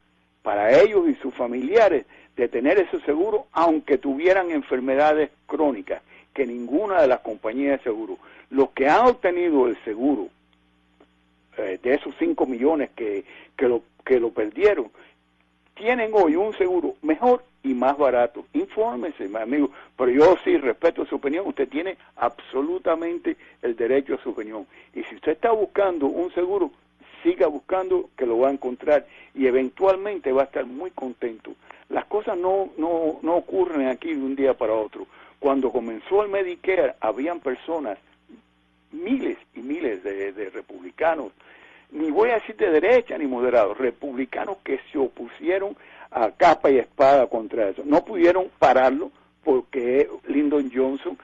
para ellos y sus familiares de tener ese seguro aunque tuvieran enfermedades crónicas, que ninguna de las compañías de seguro. Los que han obtenido el seguro de esos 5 millones que lo perdieron, tienen hoy un seguro mejor y más barato. Infórmese, mi amigo, pero yo sí respeto su opinión. Usted tiene absolutamente el derecho a su opinión. Y si usted está buscando un seguro, siga buscando, que lo va a encontrar y eventualmente va a estar muy contento. Las cosas no ocurren aquí de un día para otro. Cuando comenzó el Medicare, habían personas, miles y miles de republicanos, ni voy a decir de derecha ni moderados, republicanos que se opusieron a capa y espada contra eso. No pudieron pararlo porque Lyndon Johnson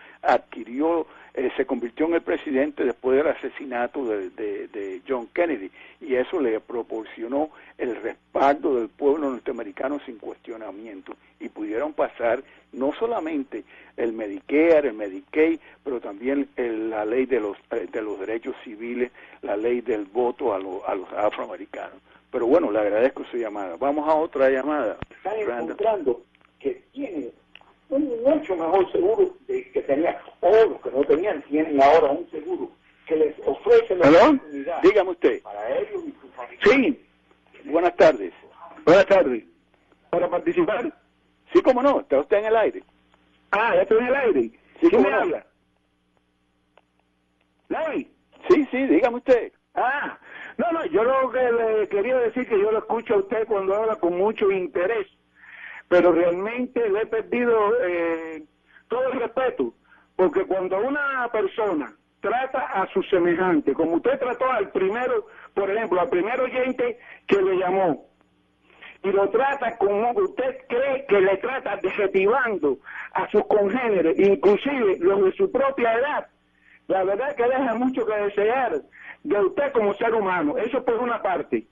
se convirtió en el presidente después del asesinato de John Kennedy, y eso le proporcionó el respaldo del pueblo norteamericano sin cuestionamiento, y pudieron pasar no solamente el Medicare, el Medicaid, pero también la ley de los derechos civiles, la ley del voto a los afroamericanos. Pero bueno, le agradezco su llamada. Vamos a otra llamada. Están encontrando que tienen un mucho mejor seguro que tenían, o los que no tenían tienen ahora un seguro que les ofrece la oportunidad. Dígame usted. Para ellos y sus familiares. Sí. Buenas tardes. Buenas tardes. ¿Para participar? Sí, cómo no. Está usted en el aire. Ah, ya estoy en el aire. Sí, ¿Quién me no habla? ¿Larry? Sí, dígame usted. Ah, no, yo lo que le quería decir que yo lo escucho a usted cuando habla con mucho interés, pero realmente le he perdido todo el respeto, porque cuando una persona trata a su semejante, como usted trató al primero, por ejemplo, al primer oyente que le llamó, y lo trata como usted cree que le trata, adjetivando a sus congéneres, inclusive los de su propia edad, la verdad que deja mucho que desear de usted como ser humano. Eso por una parte.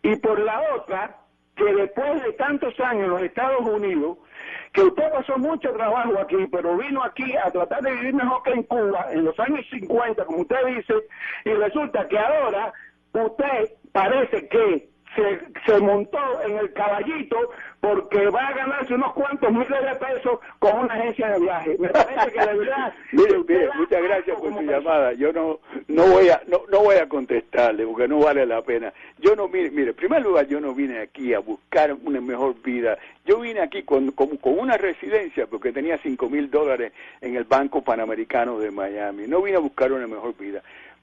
Y por la otra, que después de tantos años en los Estados Unidos, que usted pasó mucho trabajo aquí, pero vino aquí a tratar de vivir mejor que en Cuba, en los años 50, como usted dice, y resulta que ahora usted parece que se montó en el caballito porque va a ganarse unos cuantos miles de pesos con una agencia de viaje. Me parece que de verdad... Mire, muchas gracias por su llamada. Yo no voy a contestarle porque no vale la pena. Yo no, mire, en primer lugar, yo no vine aquí a buscar una mejor vida. Yo vine aquí con una residencia porque tenía $5,000 en el Banco Panamericano de Miami. No vine a buscar una mejor vida.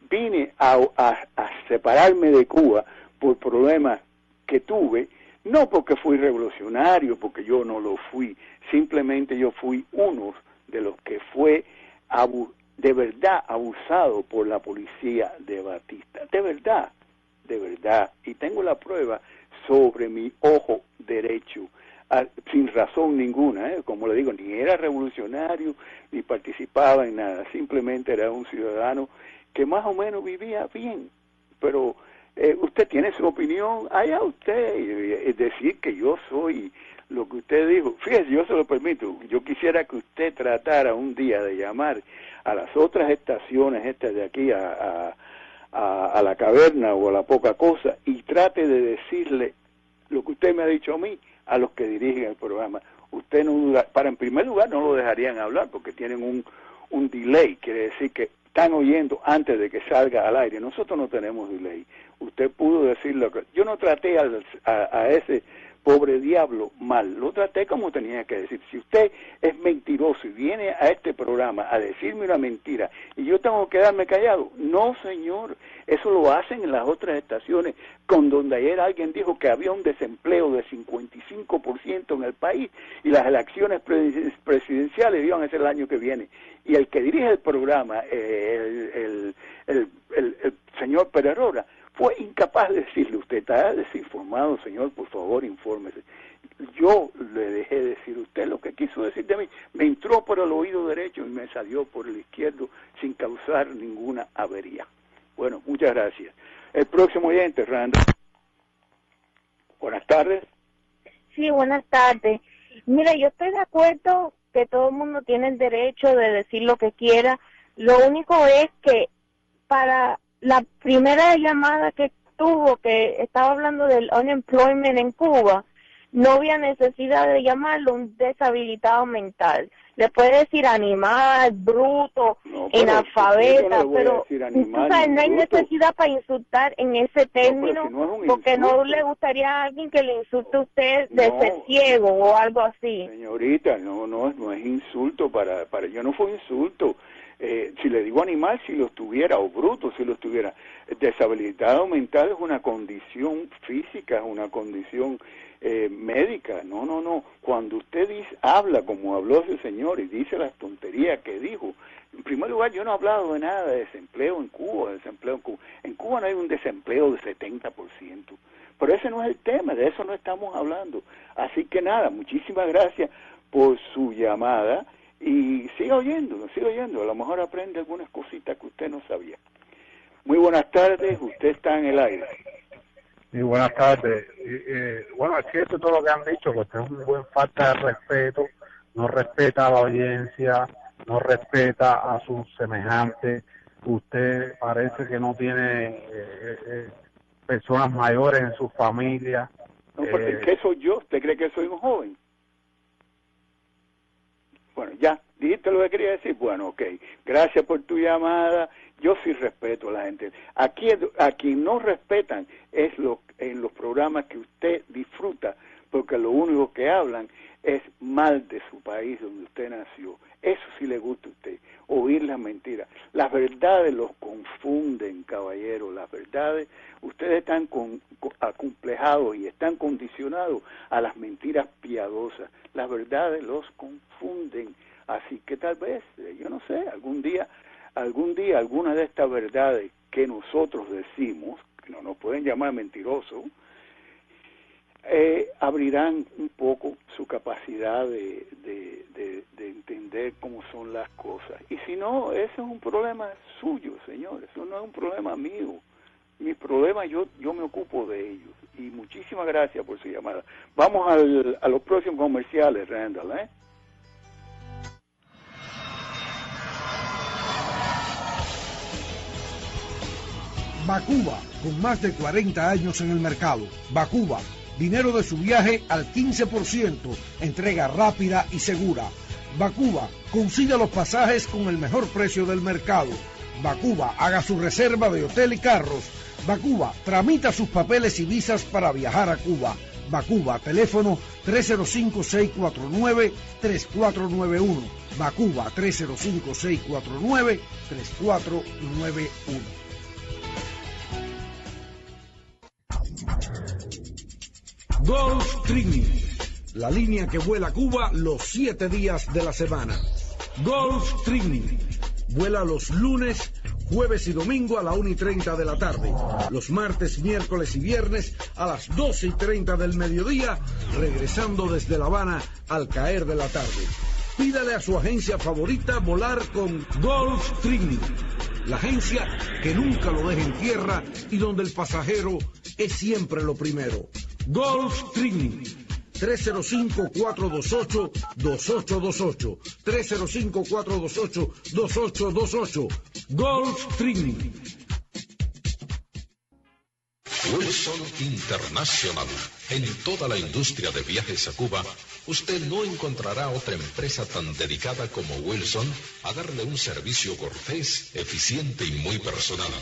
Vine a separarme de Cuba por problemas que tuve, no porque fui revolucionario, porque yo no lo fui, simplemente yo fui uno de los que fue de verdad abusado por la policía de Batista, de verdad, y tengo la prueba sobre mi ojo derecho, sin razón ninguna, como le digo, ni era revolucionario, ni participaba en nada, simplemente era un ciudadano que más o menos vivía bien, pero usted tiene su opinión, allá usted, es decir que yo soy lo que usted dijo. Fíjese, yo se lo permito, yo quisiera que usted tratara un día de llamar a las otras estaciones estas de aquí a la caverna o a la poca cosa y trate de decirle lo que usted me ha dicho a mí a los que dirigen el programa. Usted no duda, en primer lugar no lo dejarían hablar porque tienen un delay, quiere decir que están oyendo antes de que salga al aire. Nosotros no tenemos delay. Usted pudo decirlo. Yo no traté a ese pobre diablo mal, lo traté como tenía que decir. Si usted es mentiroso y viene a este programa a decirme una mentira y yo tengo que quedarme callado, no señor, eso lo hacen en las otras estaciones, con donde ayer alguien dijo que había un desempleo de 55% en el país y las elecciones presidenciales iban a ser el año que viene. Y el que dirige el programa, el señor Pererora, fue incapaz de decirle, usted está desinformado, señor, por favor, infórmese. Yo le dejé decir, usted lo que quiso decir de mí, me entró por el oído derecho y me salió por el izquierdo sin causar ninguna avería. Bueno, muchas gracias. El próximo oyente, Randall. Buenas tardes. Sí, buenas tardes. Mira, yo estoy de acuerdo que todo el mundo tiene el derecho de decir lo que quiera. Lo único es que para la primera llamada que tuvo, que estaba hablando del unemployment en Cuba, no había necesidad de llamarlo un deshabilitado mental. Le puede decir animal, bruto, analfabeta, pero no hay necesidad para insultar en ese término, porque no le gustaría a alguien que le insulte a usted de ser ciego o algo así. Señorita, no es insulto para yo no fue insulto. Si le digo animal, si lo tuviera, o bruto, si lo tuviera. Deshabilitado mental es una condición física, es una condición médica. No. Cuando usted habla como habló ese señor y dice las tonterías que dijo, en primer lugar, yo no he hablado de nada de desempleo en Cuba, En Cuba no hay un desempleo de 70%. Pero ese no es el tema, de eso no estamos hablando. Así que nada, muchísimas gracias por su llamada. Y siga oyendo, a lo mejor aprende algunas cositas que usted no sabía. Muy buenas tardes, usted está en el aire. Sí, buenas tardes. Bueno, es cierto todo lo que han dicho, que usted es un buen falta de respeto, no respeta a la audiencia, no respeta a sus semejantes, usted parece que no tiene personas mayores en su familia. No, porque ¿qué soy yo? ¿Usted cree que soy un joven? Bueno, ya, dijiste lo que quería decir. Bueno, ok. Gracias por tu llamada. Yo sí respeto a la gente. Aquí a quien no respetan es en los programas que usted disfruta, porque lo único que hablan es mal de su país donde usted nació. Eso sí le gusta a usted, oír las mentiras. Las verdades los confunden, caballero. Las verdades, ustedes están acomplejados y están condicionados a las mentiras piadosas. Las verdades los confunden. Así que tal vez, yo no sé, algún día, alguna de estas verdades que nosotros decimos, que no nos pueden llamar mentirosos, abrirán un poco su capacidad de entender cómo son las cosas. Y si no, ese es un problema suyo, señor, eso no es un problema mío. Mis problemas yo me ocupo de ellos. Y muchísimas gracias por su llamada. Vamos a los próximos comerciales, Randall, Bacuba, con más de 40 años en el mercado. Bacuba, dinero de su viaje al 15%, entrega rápida y segura. Bacuba, consiga los pasajes con el mejor precio del mercado. Bacuba, haga su reserva de hotel y carros. Bacuba, tramita sus papeles y visas para viajar a Cuba. Bacuba, teléfono 305-649-3491. Bacuba, 305-649-3491. Golf Training, la línea que vuela a Cuba los 7 días de la semana. Golf Training, vuela los lunes, jueves y domingo a la 1:30 de la tarde, los martes, miércoles y viernes a las 12:30 del mediodía, regresando desde La Habana al caer de la tarde. Pídale a su agencia favorita volar con Golf Training, la agencia que nunca lo deja en tierra y donde el pasajero es siempre lo primero. Golf Training, 305-428-2828, 305-428-2828, Golf Training. Wilson International. En toda la industria de viajes a Cuba, usted no encontrará otra empresa tan dedicada como Wilson a darle un servicio cortés, eficiente y muy personal.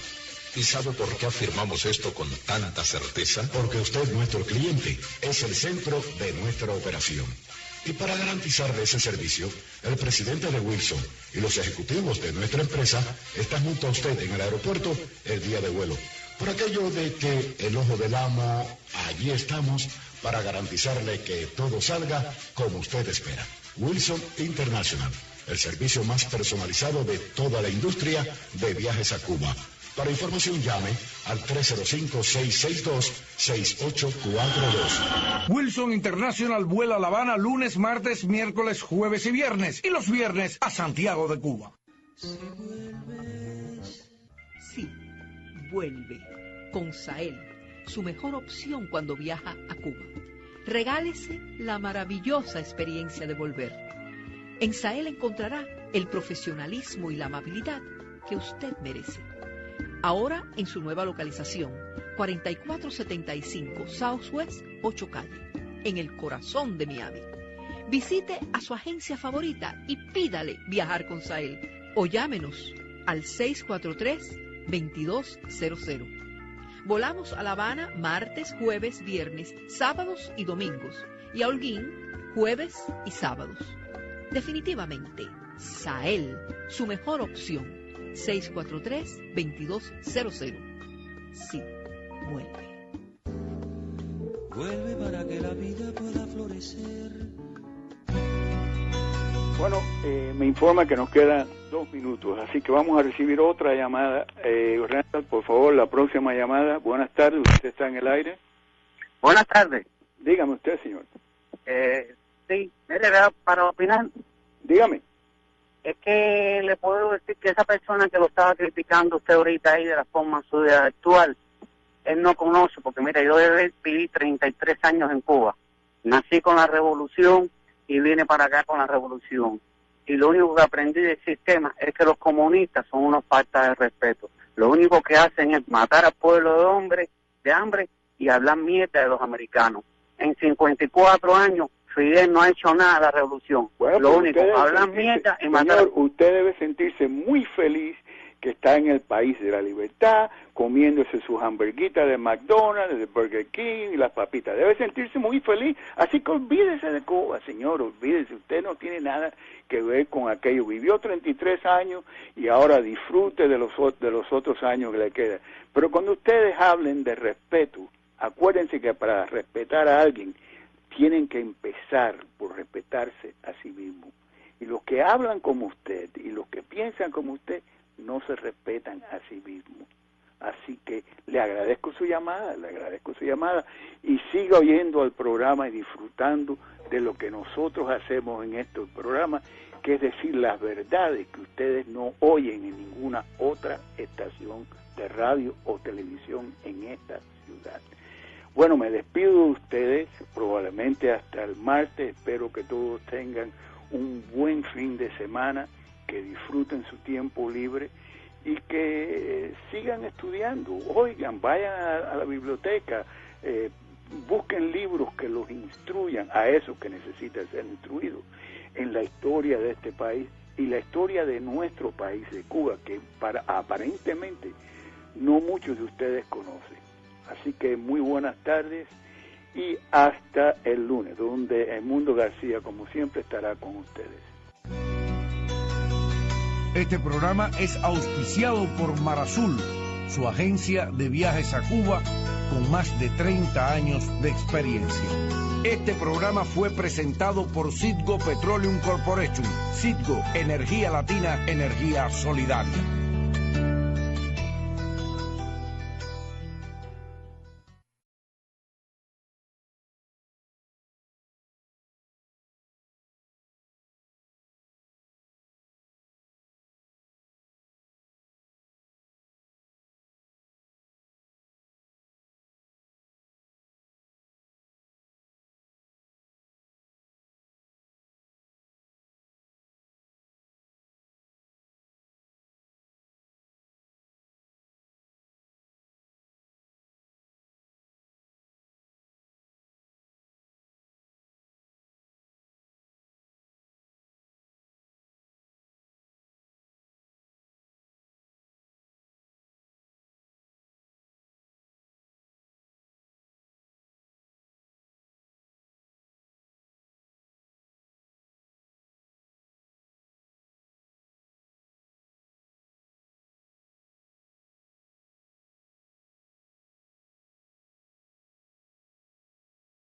¿Y sabe por qué afirmamos esto con tanta certeza? Porque usted, nuestro cliente, es el centro de nuestra operación. Y para garantizarle ese servicio, el presidente de Wilson y los ejecutivos de nuestra empresa están junto a usted en el aeropuerto el día de vuelo. Por aquello de que el ojo del amo, allí estamos para garantizarle que todo salga como usted espera. Wilson International, el servicio más personalizado de toda la industria de viajes a Cuba. Para información llame al 305-662-6842. Wilson International vuela a La Habana lunes, martes, miércoles, jueves y viernes. Y los viernes a Santiago de Cuba. Si vuelves. Sí, vuelve con Sael, su mejor opción cuando viaja a Cuba. Regálese la maravillosa experiencia de volver. En Sael encontrará el profesionalismo y la amabilidad que usted merece. Ahora en su nueva localización, 4475 Southwest 8 Calle, en el corazón de Miami. Visite a su agencia favorita y pídale viajar con Sael o llámenos al 643-2200. Volamos a La Habana martes, jueves, viernes, sábados y domingos, y a Holguín jueves y sábados. Definitivamente, Sael, su mejor opción. 643-2200. Sí, vuelve. Vuelve para que la vida pueda florecer. Bueno, me informa que nos quedan 2 minutos, así que vamos a recibir otra llamada. Randall, por favor, la próxima llamada. Buenas tardes, usted está en el aire. Buenas tardes. Dígame usted, señor. Sí, era para opinar. Dígame. Es que le puedo decir que esa persona que lo estaba criticando usted ahorita ahí de la forma suya actual, él no conoce, porque mira, yo viví 33 años en Cuba. Nací con la revolución y vine para acá con la revolución. Y lo único que aprendí del sistema es que los comunistas son una falta de respeto. Lo único que hacen es matar al pueblo de hambre y hablar mierda de los americanos. En 54 años, Fidel no ha hecho nada a la revolución. Bueno, lo único, hablar mierda y matar. Señor, usted debe sentirse muy feliz que está en el país de la libertad, comiéndose sus hamburguitas de McDonald's, de Burger King y las papitas. Debe sentirse muy feliz. Así que olvídese de Cuba, señor, olvídese. Usted no tiene nada que ver con aquello. Vivió 33 años y ahora disfrute de los otros años que le quedan. Pero cuando ustedes hablen de respeto, acuérdense que para respetar a alguien tienen que empezar por respetarse a sí mismos. Y los que hablan como usted y los que piensan como usted no se respetan a sí mismos. Así que le agradezco su llamada y siga oyendo al programa y disfrutando de lo que nosotros hacemos en este programa, que es decir las verdades que ustedes no oyen en ninguna otra estación de radio o televisión en esta ciudad. Bueno, me despido de ustedes, probablemente hasta el martes. Espero que todos tengan un buen fin de semana, que disfruten su tiempo libre y que sigan estudiando. Oigan, vayan a la biblioteca, busquen libros que los instruyan a esos que necesitan ser instruidos en la historia de este país y la historia de nuestro país, de Cuba, que aparentemente no muchos de ustedes conocen. Así que muy buenas tardes y hasta el lunes, donde Edmundo García, como siempre, estará con ustedes. Este programa es auspiciado por Marazul, su agencia de viajes a Cuba con más de 30 años de experiencia. Este programa fue presentado por Citgo Petroleum Corporation. Citgo, energía latina, energía solidaria.